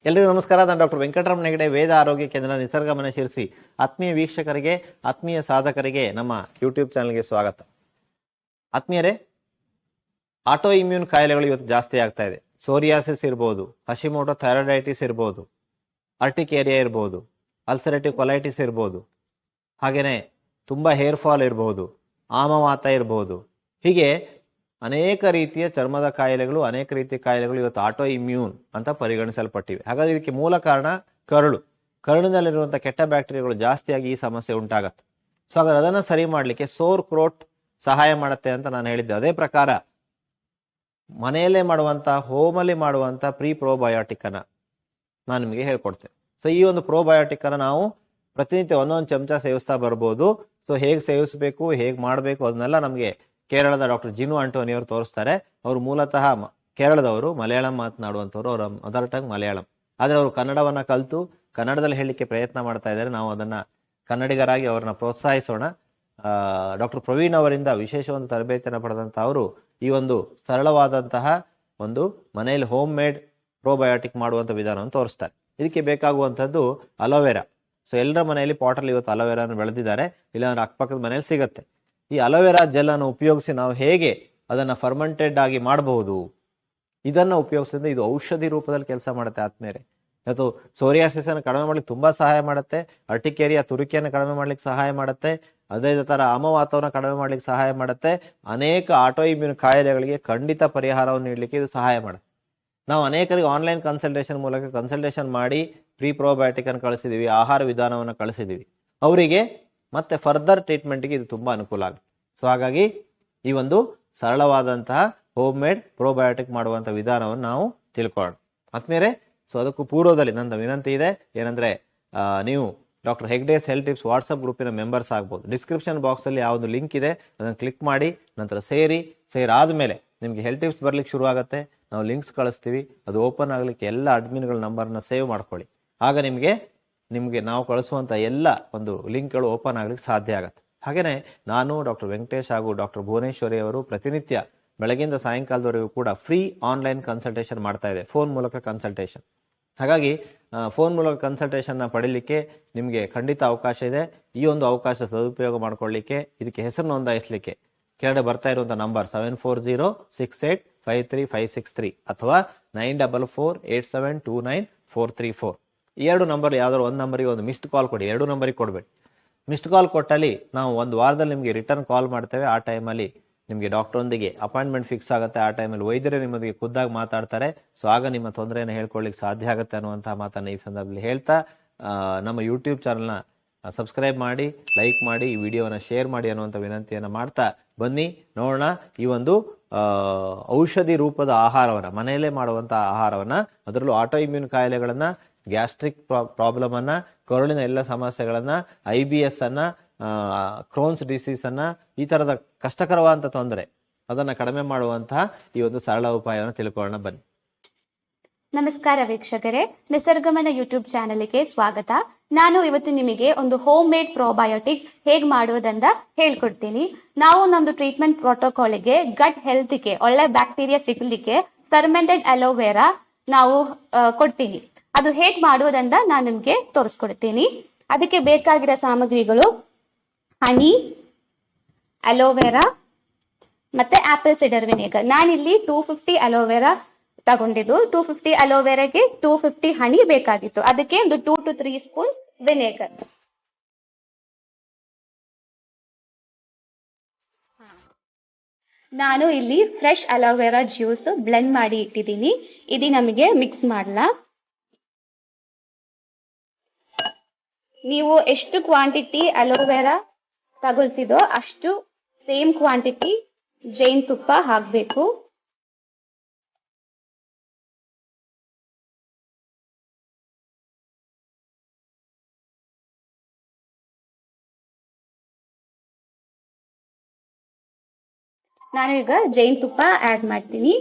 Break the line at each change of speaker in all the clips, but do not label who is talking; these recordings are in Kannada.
ಎಲ್ರಿಗೂ ನಮಸ್ಕಾರ. ನಾನು ಡಾಕ್ಟರ್ ವೆಂಕಟರಮಣ ಹೆಗಡೆ, ವೇದ ಆರೋಗ್ಯ ಕೇಂದ್ರ, ನಿಸರ್ಗಮನ ಶಿರಸಿ. ಆತ್ಮೀಯ ವೀಕ್ಷಕರಿಗೆ, ಆತ್ಮೀಯ ಸಾಧಕರಿಗೆ ನಮ್ಮ ಯೂಟ್ಯೂಬ್ ಚಾನಲ್ಗೆ ಸ್ವಾಗತ. ಆತ್ಮೀಯರೇ, ಆಟೋ ಇಮ್ಯೂನ್ ಕಾಯಿಲೆಗಳು ಇವತ್ತು ಜಾಸ್ತಿ ಆಗ್ತಾ ಇದೆ. ಸೋರಿಯಾಸಿಸ್ ಇರ್ಬೋದು, ಹಶಿಮೋಟೋ ಥೈರಾಯ್ಡೈಟಿಸ್ ಇರ್ಬೋದು, ಅರ್ಟಿಕೇರಿಯಾ ಇರ್ಬೋದು, ಅಲ್ಸರೇಟಿವ್ ಕೊಲೈಟಿಸ್ ಇರ್ಬೋದು, ಹಾಗೇನೆ ತುಂಬ ಹೇರ್ ಫಾಲ್ ಇರ್ಬೋದು, ಆಮವಾತ ಇರ್ಬೋದು. ಹೀಗೆ ಅನೇಕ ರೀತಿಯ ಚರ್ಮದ ಕಾಯಿಲೆಗಳು, ಅನೇಕ ರೀತಿಯ ಕಾಯಿಲೆಗಳು ಇವತ್ತು ಆಟೋ ಇಮ್ಯೂನ್ ಅಂತ ಪರಿಗಣಿಸಲ್ಪಟ್ಟಿವೆ. ಹಾಗಾದ್ರೆ ಇದಕ್ಕೆ ಮೂಲ ಕಾರಣ ಕರುಳಿನಲ್ಲಿರುವಂಥ ಕೆಟ್ಟ ಬ್ಯಾಕ್ಟೀರಿಯಾಗಳು ಜಾಸ್ತಿಯಾಗಿ ಈ ಸಮಸ್ಯೆ ಉಂಟಾಗತ್ತೆ. ಸೊ ಹಾಗಾದ್ರೆ ಅದನ್ನು ಸರಿ ಮಾಡಲಿಕ್ಕೆ ಸೋರ್ ಕ್ರೋಟ್ ಸಹಾಯ ಮಾಡುತ್ತೆ ಅಂತ ನಾನು ಹೇಳಿದ್ದೆ. ಅದೇ ಪ್ರಕಾರ ಮನೆಯಲ್ಲೇ ಮಾಡುವಂಥ, ಹೋಮಲ್ಲಿ ಮಾಡುವಂಥ ಪ್ರೀ ಪ್ರೋಬಯೋಟಿಕ್ ಅನ್ನ ನಾನು ನಿಮಗೆ ಹೇಳ್ಕೊಡ್ತೇನೆ. ಸೊ ಈ ಒಂದು ಪ್ರೋಬಯೋಟಿಕ್ ಅನ್ನ ನಾವು ಪ್ರತಿನಿತ್ಯ ಒಂದೊಂದು ಚಮಚ ಸೇವಿಸ್ತಾ ಬರ್ಬೋದು. ಸೊ ಹೇಗೆ ಸೇವಿಸಬೇಕು, ಹೇಗೆ ಮಾಡಬೇಕು ಅದನ್ನೆಲ್ಲ ನಮಗೆ ಕೇರಳದ ಡಾಕ್ಟರ್ ಜಿನು ಆಂಟೋನಿ ಅವರು ತೋರಿಸ್ತಾರೆ. ಅವರು ಮೂಲತಃ ಕೇರಳದವರು, ಮಲಯಾಳಂ ಮಾತನಾಡುವಂಥವ್ರು, ಅವರ ಮದರ್ ಟಂಗ್ ಮಲಯಾಳಂ. ಆದರೆ ಅವರು ಕನ್ನಡವನ್ನ ಕಲಿತು ಕನ್ನಡದಲ್ಲಿ ಹೇಳಲಿಕ್ಕೆ ಪ್ರಯತ್ನ ಮಾಡ್ತಾ ಇದ್ದಾರೆ. ನಾವು ಅದನ್ನ ಕನ್ನಡಿಗರಾಗಿ ಅವರನ್ನ ಪ್ರೋತ್ಸಾಹಿಸೋಣ. ಡಾಕ್ಟರ್ ಪ್ರವೀಣ್ ಅವರಿಂದ ವಿಶೇಷ ಒಂದು ತರಬೇತಿಯನ್ನು ಪಡೆದಂಥ ಅವರು ಈ ಒಂದು ಸರಳವಾದಂತಹ ಒಂದು ಮನೆಯಲ್ಲಿ ಹೋಮ್ ಮೇಡ್ ಪ್ರೋಬಯೋಟಿಕ್ ಮಾಡುವಂಥ ವಿಧಾನವನ್ನು ತೋರಿಸ್ತಾರೆ. ಇದಕ್ಕೆ ಬೇಕಾಗುವಂಥದ್ದು ಅಲೋವೆರಾ. ಸೊ ಎಲ್ಲರ ಮನೆಯಲ್ಲಿ ಪಾಟಲ್ಲಿ ಇವತ್ತು ಅಲೋವೆರಾನ ಬೆಳೆದಿದ್ದಾರೆ, ಇಲ್ಲಾಂದ್ರೆ ಅಕ್ಕಪಕ್ಕದ ಮನೆಯಲ್ಲಿ ಸಿಗುತ್ತೆ. ಈ ಅಲೋವೆರಾ ಜೆಲ್ ಅನ್ನು ಉಪಯೋಗಿಸಿ ನಾವು ಹೇಗೆ ಅದನ್ನ ಫರ್ಮೆಂಟೆಡ್ ಆಗಿ ಮಾಡಬಹುದು, ಇದನ್ನ ಉಪಯೋಗಿಸಿದ್ರೆ ಇದು ಔಷಧಿ ರೂಪದಲ್ಲಿ ಕೆಲಸ ಮಾಡುತ್ತೆ. ಆದ್ಮೇಲೆ ಇವತ್ತು ಸೋರಿಯಾಸಿಸ್ ಅನ್ನು ಕಡಿಮೆ ಮಾಡ್ಲಿಕ್ಕೆ ತುಂಬಾ ಸಹಾಯ ಮಾಡುತ್ತೆ. ಅರ್ಟಿಕೇರಿಯಾ, ತುರಿಕೆಯನ್ನು ಕಡಿಮೆ ಮಾಡ್ಲಿಕ್ಕೆ ಸಹಾಯ ಮಾಡುತ್ತೆ. ಅದೇ ತರ ಆಮವಾತವನ್ನ ಕಡಿಮೆ ಮಾಡ್ಲಿಕ್ಕೆ ಸಹಾಯ ಮಾಡುತ್ತೆ. ಅನೇಕ ಆಟೋ ಇಮ್ಯೂನ್ ಕಾಯಿಲೆಗಳಿಗೆ ಖಂಡಿತ ಪರಿಹಾರವನ್ನು ನೀಡಲಿಕ್ಕೆ ಇದು ಸಹಾಯ ಮಾಡುತ್ತೆ. ನಾವು ಅನೇಕರಿಗೆ ಆನ್ಲೈನ್ ಕನ್ಸಲ್ಟೇಷನ್ ಮೂಲಕ ಕನ್ಸಲ್ಟೇಷನ್ ಮಾಡಿ ಪ್ರೀ ಪ್ರೋಬಯೋಟಿಕ್ ಅನ್ನು ಕಳಿಸಿದೀವಿ, ಆಹಾರ ವಿಧಾನವನ್ನು ಕಳಿಸಿದೀವಿ. ಅವರಿಗೆ ಮತ್ತೆ ಫರ್ದರ್ ಟ್ರೀಟ್ಮೆಂಟ್ಗೆ ಇದು ತುಂಬಾ ಅನುಕೂಲ ಆಗುತ್ತೆ. ಸೊ ಹಾಗಾಗಿ ಈ ಒಂದು ಸರಳವಾದಂತಹ ಹೋಮ್ ಮೇಡ್ ಪ್ರೋಬಯೋಟಿಕ್ ಮಾಡುವಂಥ ವಿಧಾನವನ್ನು ನಾವು ತಿಳ್ಕೊಳ್ಳೋಣ ಆದ್ಮೇಲೆ. ಸೊ ಅದಕ್ಕೂ ಪೂರ್ವದಲ್ಲಿ ನನ್ನ ವಿನಂತಿ ಇದೆ, ಏನಂದ್ರೆ ನೀವು doctor Hegde's health tips WhatsApp ಗ್ರೂಪಿನ ಮೆಂಬರ್ಸ್ ಆಗ್ಬೋದು. ಡಿಸ್ಕ್ರಿಪ್ಷನ್ ಬಾಕ್ಸ್ ಅಲ್ಲಿ ಯಾವುದು ಲಿಂಕ್ ಇದೆ ಅದನ್ನು ಕ್ಲಿಕ್ ಮಾಡಿ ನಂತರ ಸೇರಾದ್ಮೇಲೆ ನಿಮಗೆ ಹೆಲ್ತ್ ಟಿಪ್ಸ್ ಬರ್ಲಿಕ್ಕೆ ಶುರು ಆಗುತ್ತೆ. ನಾವು ಲಿಂಕ್ಸ್ ಕಳಿಸ್ತೀವಿ, ಅದು ಓಪನ್ ಆಗ್ಲಿಕ್ಕೆ ಎಲ್ಲ ಅಡ್ಮಿನ್ಗಳ ನಂಬರ್ನ ಸೇವ್ ಮಾಡ್ಕೊಳ್ಳಿ. ಆಗ ನಿಮಗೆ ನಾವು ಕಳಿಸುವಂಥ ಎಲ್ಲ ಒಂದು ಲಿಂಕ್ಗಳು ಓಪನ್ ಆಗ್ಲಿಕ್ಕೆ ಸಾಧ್ಯ ಆಗುತ್ತೆ. ಹಾಗೇನೆ ನಾನು ಡಾಕ್ಟರ್ ವೆಂಕಟೇಶ್ ಹಾಗೂ ಡಾಕ್ಟರ್ ಭುವನೇಶ್ವರಿ ಅವರು ಪ್ರತಿನಿತ್ಯ ಬೆಳಗಿಂದ ಸಾಯಂಕಾಲದವರೆಗೂ ಕೂಡ ಫ್ರೀ ಆನ್ಲೈನ್ ಕನ್ಸಲ್ಟೇಷನ್ ಮಾಡ್ತಾ ಇದೆ, ಫೋನ್ ಮೂಲಕ ಕನ್ಸಲ್ಟೇಷನ್. ಹಾಗಾಗಿ ಫೋನ್ ಮೂಲಕ ಕನ್ಸಲ್ಟೇಷನ್ನ ಪಡೀಲಿಕ್ಕೆ ನಿಮಗೆ ಖಂಡಿತ ಅವಕಾಶ ಇದೆ. ಈ ಒಂದು ಅವಕಾಶ ಸದುಪಯೋಗ ಮಾಡ್ಕೊಳ್ಳಿಕ್ಕೆ, ಇದಕ್ಕೆ ಹೆಸರು ನೋಂದಾಯಿಸಲಿಕ್ಕೆ ಕೆಳಗಡೆ ಬರ್ತಾ ಇರುವಂಥ ನಂಬರ್ 7406853563 ಅಥವಾ 9448729434. ಈ ಎರಡು ನಂಬರ್ ಯಾವ್ದಾದ್ರು ಒಂದು ನಂಬರಿಗೆ ಒಂದು ಮಿಸ್ಡ್ ಕಾಲ್ ಕೊಡಿ, ಎರಡು ನಂಬರಿಗೆ ಕೊಡಬೇಡಿ. ಮಿಸ್ಡ್ ಕಾಲ್ ಕೊಟ್ಟಲ್ಲಿ ನಾವು ಒಂದು ವಾರದಲ್ಲಿ ನಿಮಗೆ ರಿಟರ್ನ್ ಕಾಲ್ ಮಾಡ್ತೇವೆ. ಆ ಟೈಮಲ್ಲಿ ನಿಮಗೆ ಡಾಕ್ಟರೊಂದಿಗೆ ಅಪಾಯಿಂಟ್ಮೆಂಟ್ ಫಿಕ್ಸ್ ಆಗುತ್ತೆ. ಆ ಟೈಮಲ್ಲಿ ವೈದ್ಯರೇ ನಿಮ್ಮೊಂದಿಗೆ ಖುದ್ದಾಗಿ ಮಾತಾಡ್ತಾರೆ. ಸೊ ಆಗ ನಿಮ್ಮ ತೊಂದರೆಯನ್ನು ಹೇಳ್ಕೊಳ್ಳಿಕ್ಕೆ ಸಾಧ್ಯ ಆಗುತ್ತೆ ಅನ್ನುವಂತಹ ಮಾತನ್ನು ಈ ಸಂದರ್ಭದಲ್ಲಿ ಹೇಳ್ತಾ, ನಮ್ಮ ಯೂಟ್ಯೂಬ್ ಚಾನಲ್ನ ಸಬ್ಸ್ಕ್ರೈಬ್ ಮಾಡಿ, ಲೈಕ್ ಮಾಡಿ, ಈ ವಿಡಿಯೋನ ಶೇರ್ ಮಾಡಿ ಅನ್ನುವಂಥ ವಿನಂತಿಯನ್ನು ಮಾಡ್ತಾ ಬನ್ನಿ ನೋಡೋಣ ಈ ಒಂದು ಔಷಧಿ ರೂಪದ ಆಹಾರವನ್ನ, ಮನೆಯಲ್ಲೇ ಮಾಡುವಂಥ ಆಹಾರವನ್ನ, ಅದರಲ್ಲೂ ಆಟೋ ಇಮ್ಯೂನ್ ಕಾಯಿಲೆಗಳನ್ನ, ಗ್ಯಾಸ್ಟ್ರಿಕ್ ಪ್ರಾಬ್ಲಮ್ ಅನ್ನ, ಕರುಳಿನ ಎಲ್ಲ ಸಮಸ್ಯೆಗಳನ್ನ, IBS ಅನ್ನ, ಕ್ರೋನ್ಸ್ ಡಿಸೀಸ್ ಅನ್ನ, ಈ ತರದ ಕಷ್ಟಕರವಾದಂತ ತೊಂದರೆ ಅದನ್ನ ಕಡಿಮೆ ಮಾಡುವಂತಹ ಈ ಒಂದು ಸರಳ ಉಪಾಯವನ್ನು ತಿಳ್ಕೊಳ್ಳೋಣ ಬನ್ನಿ.
ನಮಸ್ಕಾರ ವೀಕ್ಷಕರೇ, ನಿಸರ್ಗಮನ ಯೂಟ್ಯೂಬ್ ಚಾನಲ್ಗೆ ಸ್ವಾಗತ. ನಾನು ಇವತ್ತು ನಿಮಗೆ ಒಂದು ಹೋಮ್ ಮೇಡ್ ಪ್ರೋಬಯೋಟಿಕ್ ಹೇಗ್ ಮಾಡುವುದಂತ ಹೇಳ್ಕೊಡ್ತೀನಿ. ನಾವು ನಮ್ದು ಟ್ರೀಟ್ಮೆಂಟ್ ಪ್ರೋಟೋಕಾಲ್ಗೆ ಗಟ್ ಹೆಲ್ತ್ಗೆ ಒಳ್ಳೆ ಬ್ಯಾಕ್ಟೀರಿಯಾ ಸಿಗಲಿಕ್ಕೆ ಫರ್ಮೆಂಟೆಡ್ ಅಲೋವೆರಾ ನಾವು ಕೊಡ್ತೀನಿ. ಅದು ಹೇಗ್ ಮಾಡುವುದಂತ ನಾನು ನಿಮ್ಗೆ ತೋರಿಸ್ಕೊಡ್ತೀನಿ. ಅದಕ್ಕೆ ಬೇಕಾಗಿರೋ ಸಾಮಗ್ರಿಗಳು ಹನಿ, ಅಲೋವೆರಾ ಮತ್ತೆ ಆಪಲ್ ಸಿಡರ್ ವಿನೆಗರ್. ನಾನಿಲ್ಲಿ 250 ಅಲೋವೆರಾ ತಗೊಂಡಿದ್ದು. 250 ಅಲೋವೆರಾಗೆ 250 ಹನಿ ಬೇಕಾಗಿತ್ತು. ಅದಕ್ಕೆ ಒಂದು 2 to 3 ಸ್ಪೂನ್ ವಿನೆಗರ್. ನಾನು ಇಲ್ಲಿ ಫ್ರೆಶ್ ಅಲೋವೆರಾ ಜ್ಯೂಸ್ ಬ್ಲೆಂಡ್ ಮಾಡಿ ಇಟ್ಟಿದ್ದೀನಿ. ಇದು ನಮಗೆ ಮಿಕ್ಸ್ ಮಾಡಲ. ನೀವು ಎಷ್ಟು ಕ್ವಾಂಟಿಟಿ ಅಲೋವೆರಾ ತಗೊಳ್ತಿದೋ ಅಷ್ಟು ಸೇಮ್ ಕ್ವಾಂಟಿಟಿ ಜೇನುತುಪ್ಪ ಹಾಕಬೇಕು. ನಾನು ಈಗ ಜೇನುತುಪ್ಪ ಆಡ್ ಮಾಡ್ತೀನಿ.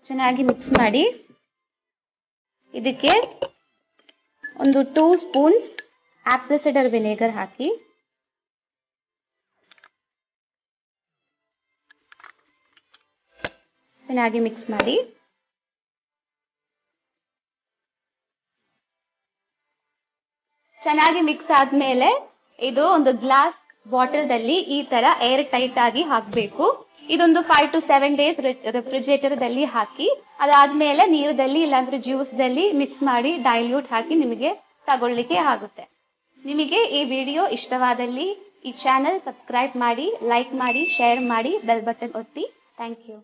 ಚೆನ್ನಾಗಿ ಮಿಕ್ಸ್ ಮಾಡಿ ಇದಕ್ಕೆ ಒಂದು 2 ಸ್ಪೂನ್ಸ್ ಆಪಲ್ ಸಿಡರ್ ವಿನೆಗರ್ ಹಾಕಿ ಚೆನ್ನಾಗಿ ಮಿಕ್ಸ್ ಮಾಡಿ. ಚೆನ್ನಾಗಿ ಮಿಕ್ಸ್ ಆದ್ಮೇಲೆ ಇದು ಒಂದು ಗ್ಲಾಸ್ ಬಾಟಲ್ದಲ್ಲಿ ಈ ತರ ಏರ್ ಟೈಟ್ ಆಗಿ ಹಾಕಬೇಕು. ಇದೊಂದು 5 to 7 days ರೆಫ್ರಿಜರೇಟರ್ ದಲ್ಲಿ ಹಾಕಿ, ಅದಾದ್ಮೇಲೆ ನೀರದಲ್ಲಿ ಇಲ್ಲಾಂದ್ರೆ ಜ್ಯೂಸ್ ದಲ್ಲಿ ಮಿಕ್ಸ್ ಮಾಡಿ ಡೈಲ್ಯೂಟ್ ಹಾಕಿ ನಿಮಗೆ ತಗೊಳ್ಳಿಕ್ಕೆ ಆಗುತ್ತೆ. ನಿಮಗೆ ಈ ವಿಡಿಯೋ ಇಷ್ಟವಾದಲ್ಲಿ ಈ ಚಾನೆಲ್ ಸಬ್ಸ್ಕ್ರೈಬ್ ಮಾಡಿ, ಲೈಕ್ ಮಾಡಿ, ಶೇರ್ ಮಾಡಿ, ಬೆಲ್ ಬಟನ್ ಒತ್ತಿ. Thank you.